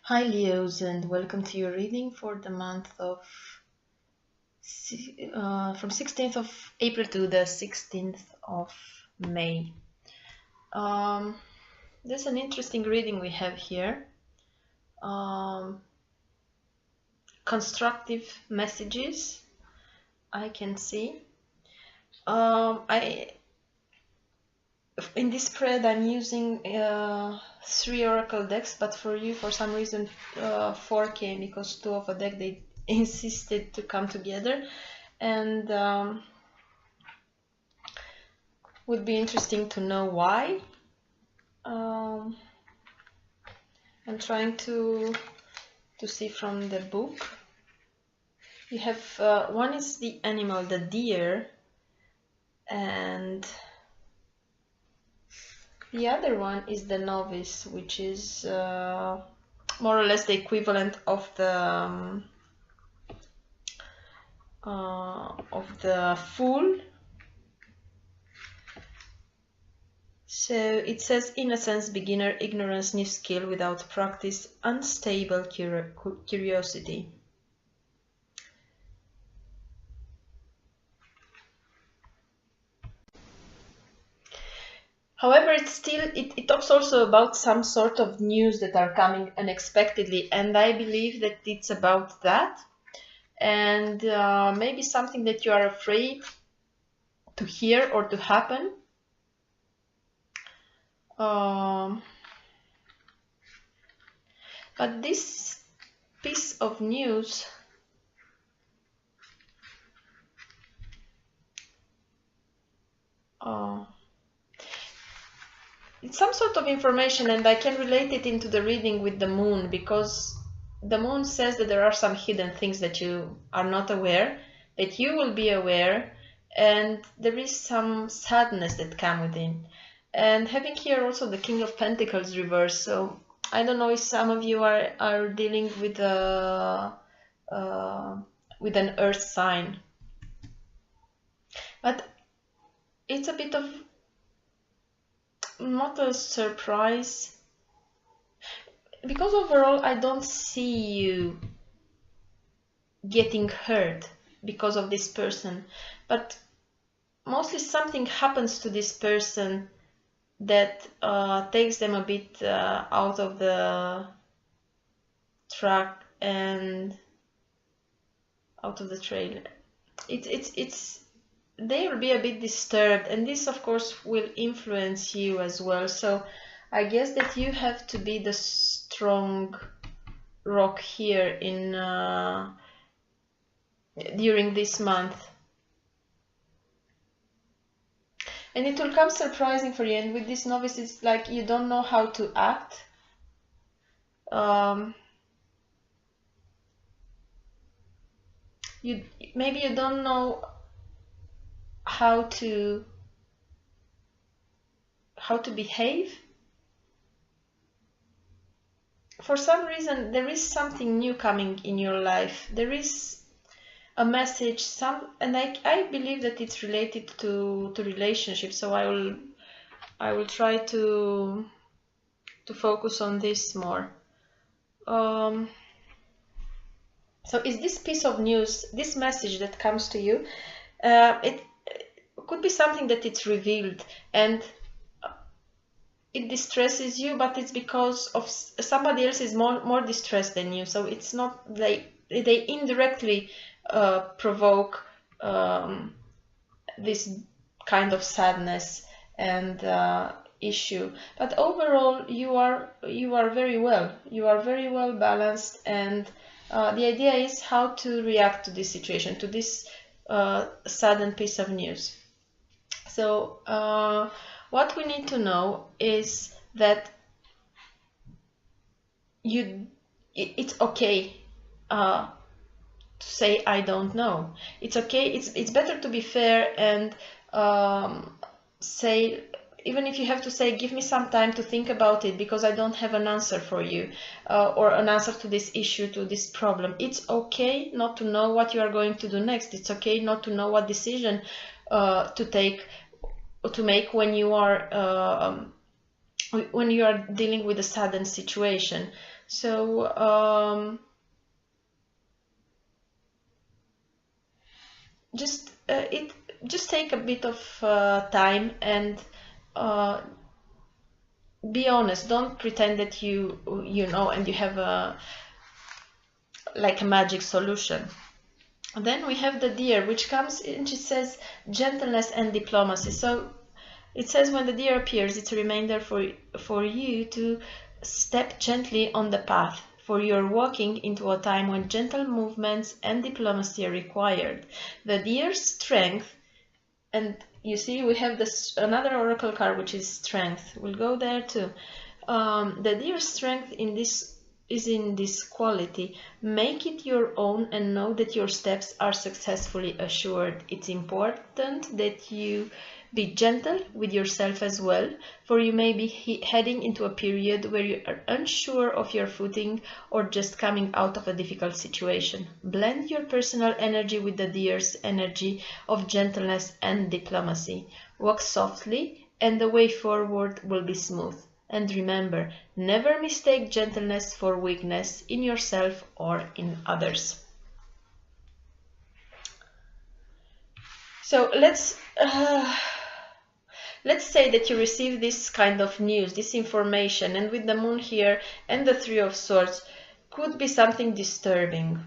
Hi Leos, and welcome to your reading for the month of from 16th of April to the 16th of May. There's an interesting reading we have here. Constructive messages, I can see. In this spread I'm using 3 oracle decks, but for you, for some reason, 4 came because 2 of a deck they insisted to come together, and would be interesting to know why. I'm trying to see from the book. You have one is the animal, the deer, and the other one is the novice, which is more or less the equivalent of the fool. So it says innocence, beginner, ignorance, new skill without practice, unstable curiosity. However, it talks also about some sort of news that are coming unexpectedly, and I believe that it's about that, and maybe something that you are afraid to hear or to happen. But this piece of news it's some sort of information, and I can relate it into the reading with the moon, because the moon says that there are some hidden things that you are not aware, that you will be aware, and there is some sadness that come within. And having here also the King of Pentacles reverse, so I don't know if some of you are dealing with an earth sign, but it's a bit of not a surprise, because overall I don't see you getting hurt because of this person, but mostly something happens to this person that takes them a bit out of the track and out of the trail. They will be a bit disturbed, and this of course will influence you as well. So I guess that you have to be the strong rock here in during this month, and it will come surprising for you. And with this novice, it's like you don't know how to act. Maybe you don't know how to behave. For some reason, there is something new coming in your life. There is a message, and I believe that it's related to relationships. So I will try to focus on this more. So is this piece of news, this message that comes to you, it could be something that it's revealed and it distresses you, but it's because of somebody else is more distressed than you. So it's not they indirectly provoke this kind of sadness and issue. But overall, you are very well. You are very well balanced, and the idea is how to react to this situation, to this sudden piece of news. So what we need to know is that it's okay to say I don't know. It's okay. It's better to be fair and say, even if you have to say, give me some time to think about it because I don't have an answer for you, or an answer to this issue, to this problem. It's okay not to know what you are going to do next. It's okay not to know what decision to make when you are dealing with a sudden situation. So just take a bit of time and be honest. Don't pretend that you know and you have a like a magic solution. Then we have the deer, which comes in, it says gentleness and diplomacy. So it says when the deer appears, it's a reminder for you to step gently on the path, for you're walking into a time when gentle movements and diplomacy are required. The deer's strength, and you see we have this another oracle card, which is strength. We'll go there too. The deer's strength in this is in this quality. Make it your own and know that your steps are successfully assured. It's important that you be gentle with yourself as well, for you may be heading into a period where you are unsure of your footing or just coming out of a difficult situation. Blend your personal energy with the deer's energy of gentleness and diplomacy. Walk softly and the way forward will be smooth. And remember, never mistake gentleness for weakness in yourself or in others. So let's say that you receive this kind of news, this information, and with the moon here and the Three of Swords, could be something disturbing.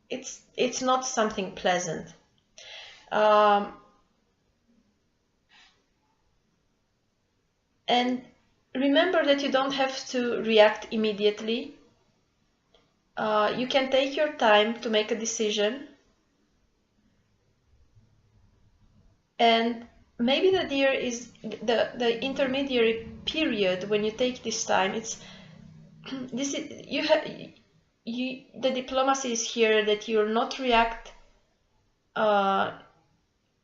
It's not something pleasant. And remember that you don't have to react immediately. You can take your time to make a decision. And maybe the deer is the intermediary period when you take this time. It's this is the diplomacy is here, that you'll not react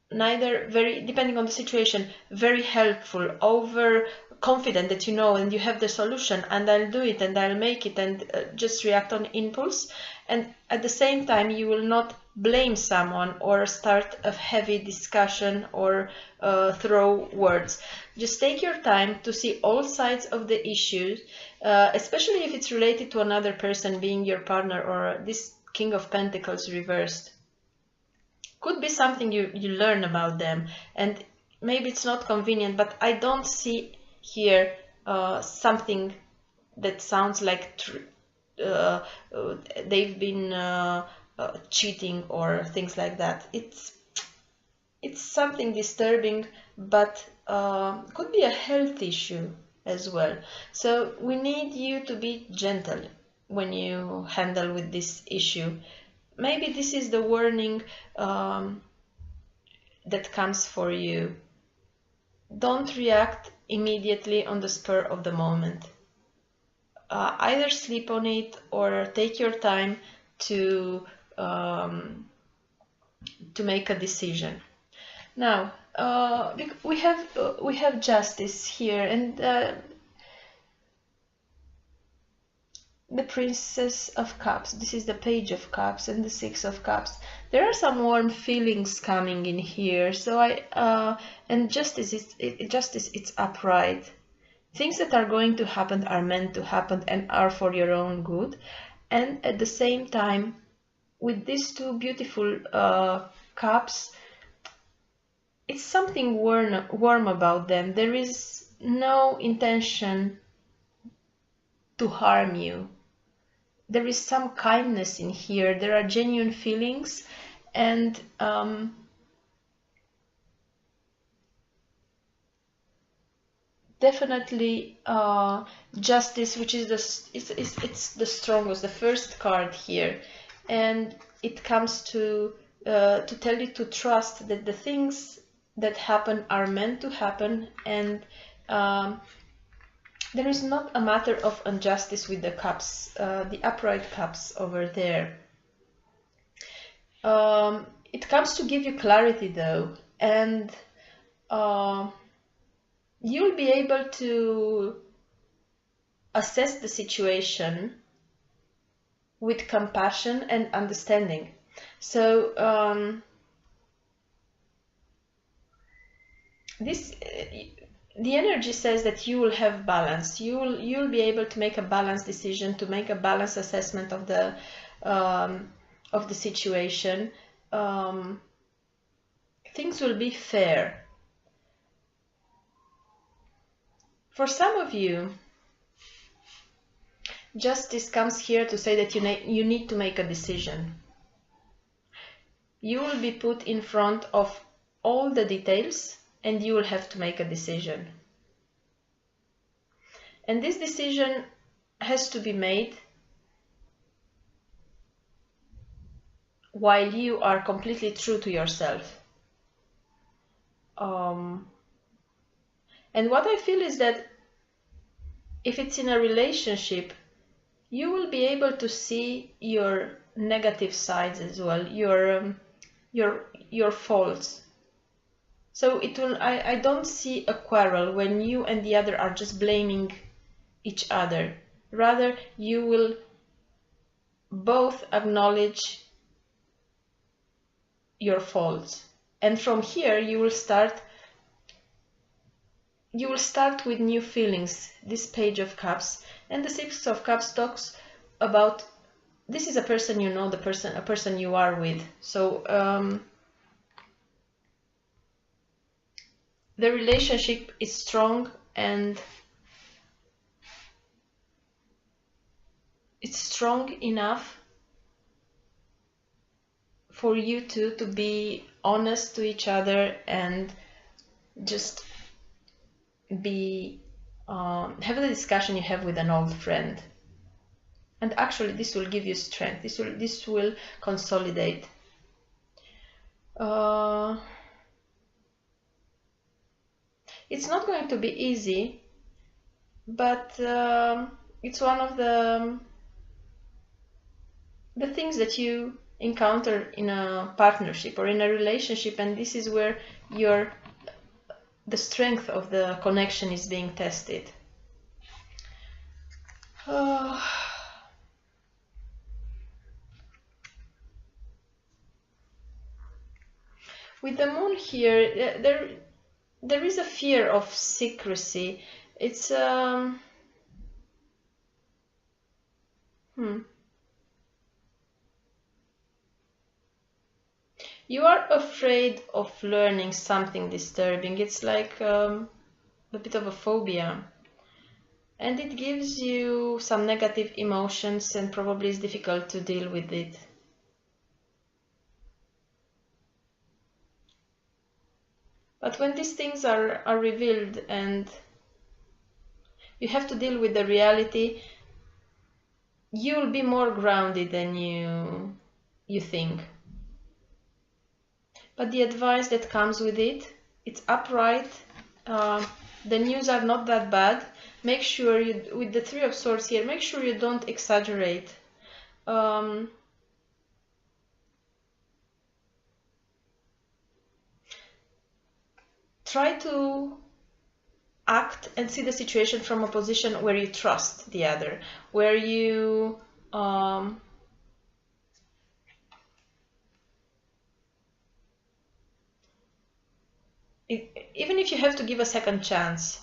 neither very, depending on the situation, very helpful, over confident that you know and you have the solution and I'll do it and I'll make it, and just react on impulse. And at the same time you will not blame someone or start a heavy discussion or throw words. Just take your time to see all sides of the issue, especially if it's related to another person, being your partner or this King of Pentacles reversed. Could be something you learn about them, and maybe it's not convenient, but I don't see here something that sounds like they've been cheating or things like that. It's something disturbing, but could be a health issue as well. So we need you to be gentle when you handle with this issue. Maybe this is the warning that comes for you. Don't react immediately on the spur of the moment. Either sleep on it or take your time to make a decision. Now we have justice here, and the Princess of Cups. This is the Page of Cups and the Six of Cups. There are some warm feelings coming in here. So and justice, it's upright. Things that are going to happen are meant to happen and are for your own good. And at the same time, with these two beautiful cups, it's something warm about them. There is no intention to harm you. There is some kindness in here. There are genuine feelings, and definitely justice, which is it's the strongest, the first card here, and it comes to tell you to trust that the things that happen are meant to happen, and there is not a matter of injustice with the cups, the upright cups over there. It comes to give you clarity though, and you'll be able to assess the situation with compassion and understanding. So the energy says that you will have balance. You'll be able to make a balanced decision, to make a balanced assessment of the situation. Things will be fair. For some of you, justice comes here to say that you need to make a decision. You will be put in front of all the details and you will have to make a decision. And this decision has to be made while you are completely true to yourself. And what I feel is that if it's in a relationship, you will be able to see your negative sides as well, your faults. So it will. I don't see a quarrel when you and the other are just blaming each other. Rather, you will both acknowledge your faults, and from here you will start with new feelings. This Page of Cups and the Six of Cups talks about this is a person you know, a person you are with. So the relationship is strong and it's strong enough for you two to be honest to each other and just be have the discussion you have with an old friend. And actually this will give you strength. This will consolidate. It's not going to be easy, but it's one of the things that you encounter in a partnership or in a relationship, and this is where the strength of the connection is being tested. With the moon here, there is a fear of secrecy. It's you are afraid of learning something disturbing. It's like a bit of a phobia. And it gives you some negative emotions and probably is difficult to deal with it. But when these things are revealed and you have to deal with the reality, you'll be more grounded than you think. But the advice that comes with it, it's upright. The news are not that bad. Make sure you, with the Three of Swords here, make sure you don't exaggerate. Try to act and see the situation from a position where you trust the other, where you even if you have to give a second chance.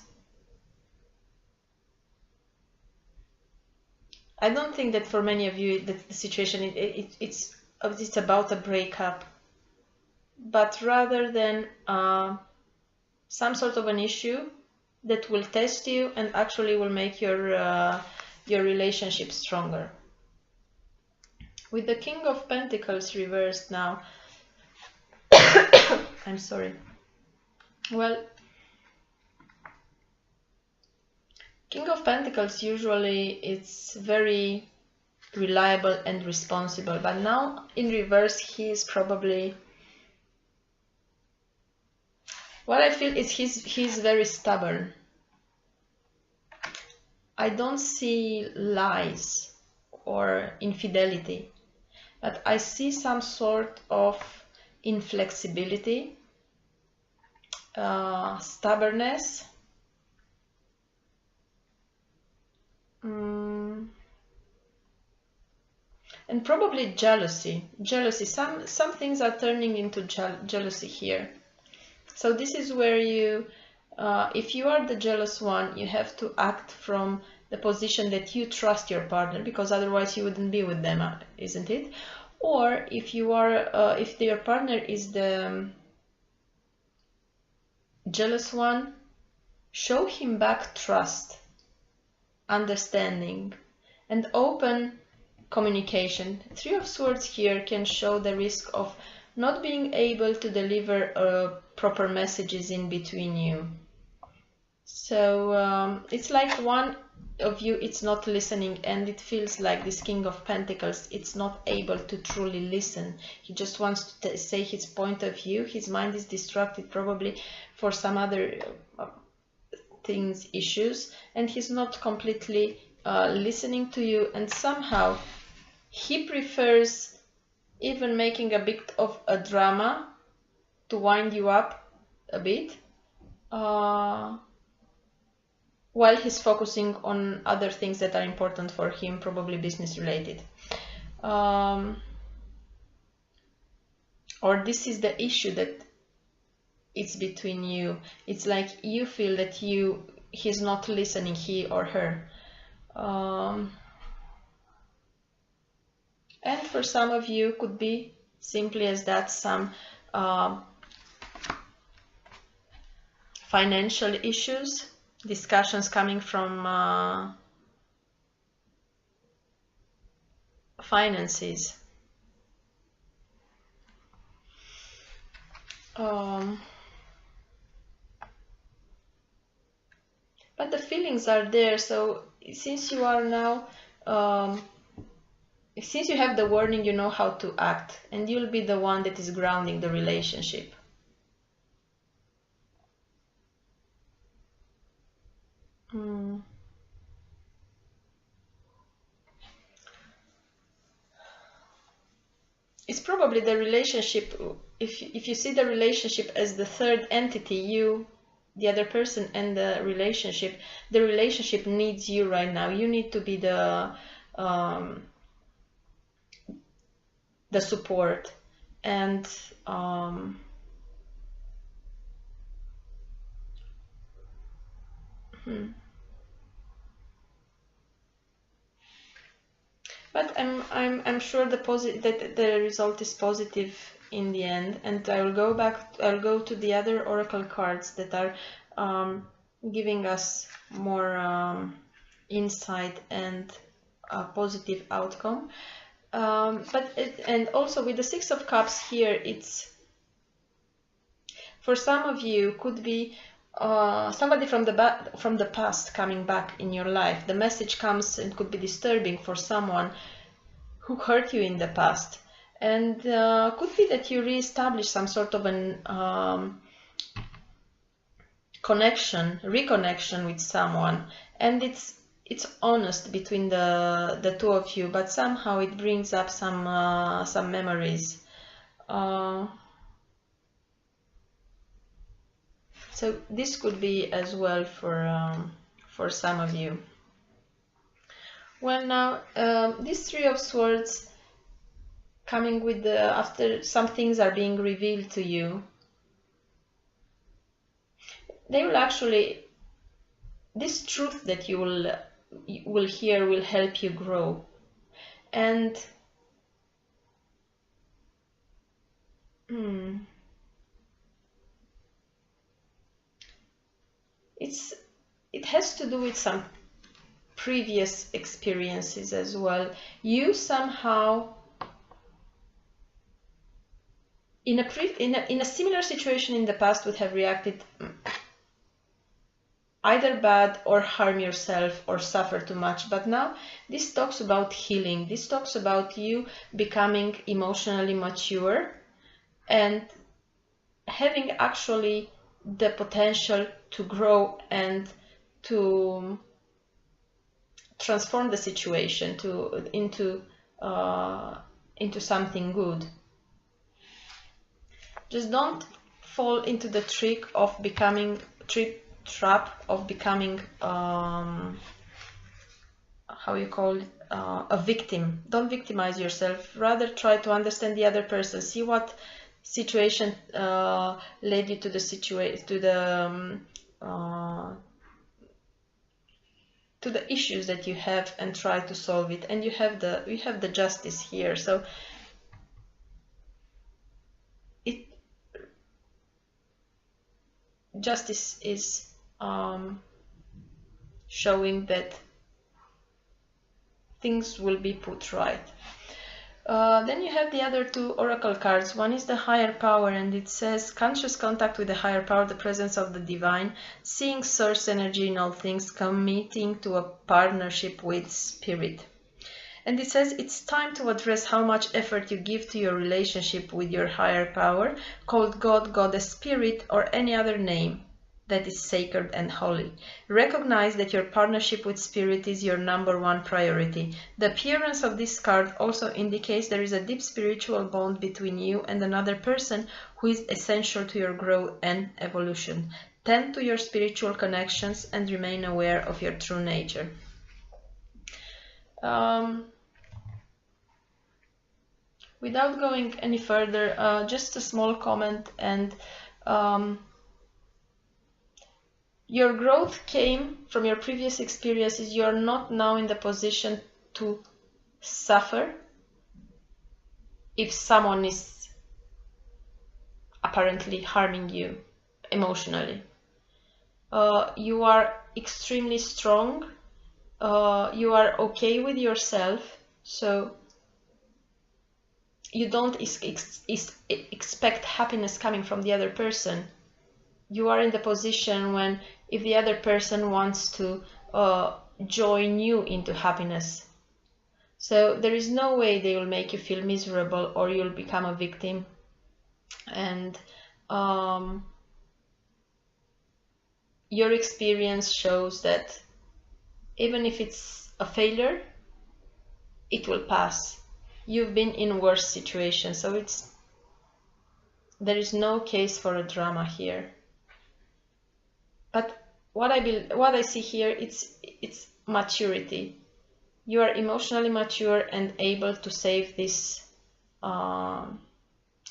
I don't think that for many of you that the situation it's about a breakup, but rather than some sort of an issue that will test you and actually will make your relationship stronger. With the King of Pentacles reversed now, I'm sorry. Well, King of Pentacles usually it's very reliable and responsible, but now in reverse he is probably, what I feel is he's very stubborn. I don't see lies or infidelity, but I see some sort of inflexibility, stubbornness, and probably jealousy. Some things are turning into jealousy here. So this is where you If you are the jealous one, you have to act from the position that you trust your partner, because otherwise you wouldn't be with them, isn't it? Or if you are, if your partner is the jealous one, show him back trust, understanding, and open communication. Three of Swords here can show the risk of not being able to deliver proper messages in between you. So it's like one of you, it's not listening, and it feels like this King of Pentacles, it's not able to truly listen. He just wants to say his point of view. His mind is distracted probably for some other things, issues, and he's not completely listening to you, and somehow he prefers even making a bit of a drama to wind you up a bit, while he's focusing on other things that are important for him, probably business related. Or this is the issue that it's between you. It's like you feel that he's not listening, he or her. And for some of you, could be simply as that, some financial issues, discussions coming from finances. But the feelings are there, so since you are now, since you have the warning, you know how to act, and you'll be the one that is grounding the relationship. It's probably the relationship, if you see the relationship as the third entity, you, the other person, and the relationship needs you right now. You need to be the support, and but I'm sure that the result is positive in the end, and I'll go to the other oracle cards that are giving us more insight and a positive outcome. And also with the Six of Cups here, it's, for some of you, could be somebody from the past coming back in your life. The message comes and could be disturbing for someone who hurt you in the past, and could be that you reestablish some sort of an reconnection with someone, and it's honest between the two of you, but somehow it brings up some memories. So this could be as well for some of you. Well, now these Three of Swords coming with after some things are being revealed to you, they will actually, this truth that you will hear will help you grow. And it has to do with some previous experiences as well. You somehow in a similar situation in the past would have reacted either bad or harm yourself or suffer too much, but now this talks about healing. This talks about you becoming emotionally mature and having actually the potential to grow and to transform the situation into something good. Just don't fall into the trap of becoming how you call it, a victim. Don't victimize yourself. Rather try to understand the other person. See what situation led you to the to the issues that you have and try to solve it. And you have the justice here, so justice is showing that things will be put right. Then you have the other two oracle cards. One is the higher power, and it says conscious contact with the higher power, the presence of the divine, seeing source energy in all things, committing to a partnership with spirit. And it says it's time to address how much effort you give to your relationship with your higher power, called God, Goddess, Spirit, or any other name that is sacred and holy. Recognize that your partnership with Spirit is your #1 priority. The appearance of this card also indicates there is a deep spiritual bond between you and another person who is essential to your growth and evolution. Tend to your spiritual connections and remain aware of your true nature. Without going any further, just a small comment, and your growth came from your previous experiences. You are not now in the position to suffer if someone is apparently harming you emotionally. You are extremely strong. You are okay with yourself, so you don't expect happiness coming from the other person. You are in the position when, if the other person wants to join you into happiness, so there is no way they will make you feel miserable or you'll become a victim. And your experience shows that even if it's a failure, it will pass. You've been in worse situations, so there is no case for a drama here. But what I see here, it's maturity. You are emotionally mature and able to save this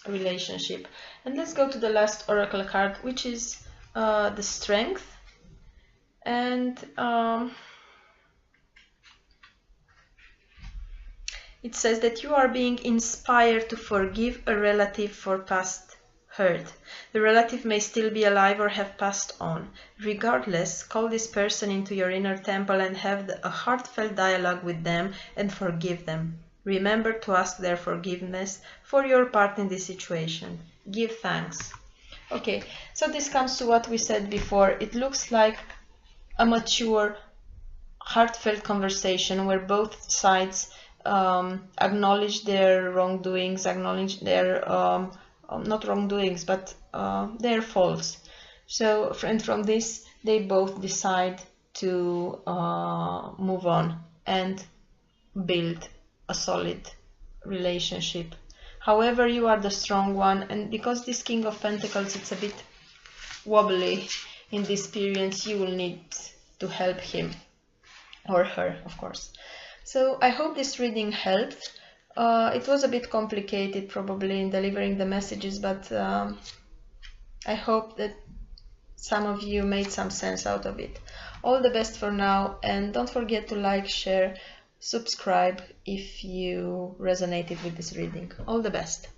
relationship. And let's go to the last oracle card, which is the Strength. And it says that you are being inspired to forgive a relative for past hurt. The relative may still be alive or have passed on. Regardless, call this person into your inner temple and have a heartfelt dialogue with them and forgive them. Remember to ask their forgiveness for your part in this situation. Give thanks. Okay, so this comes to what we said before. It looks like a mature, heartfelt conversation where both sides acknowledge their wrongdoings, acknowledge their not wrongdoings, but their faults. So, and from this, they both decide to move on and build a solid relationship. However, you are the strong one, and because this King of Pentacles, it's a bit wobbly in this experience, you will need to help him or her, of course. So I hope this reading helped. It was a bit complicated probably in delivering the messages, but I hope that some of you made some sense out of it. All the best for now, and don't forget to like, share, subscribe if you resonated with this reading. All the best.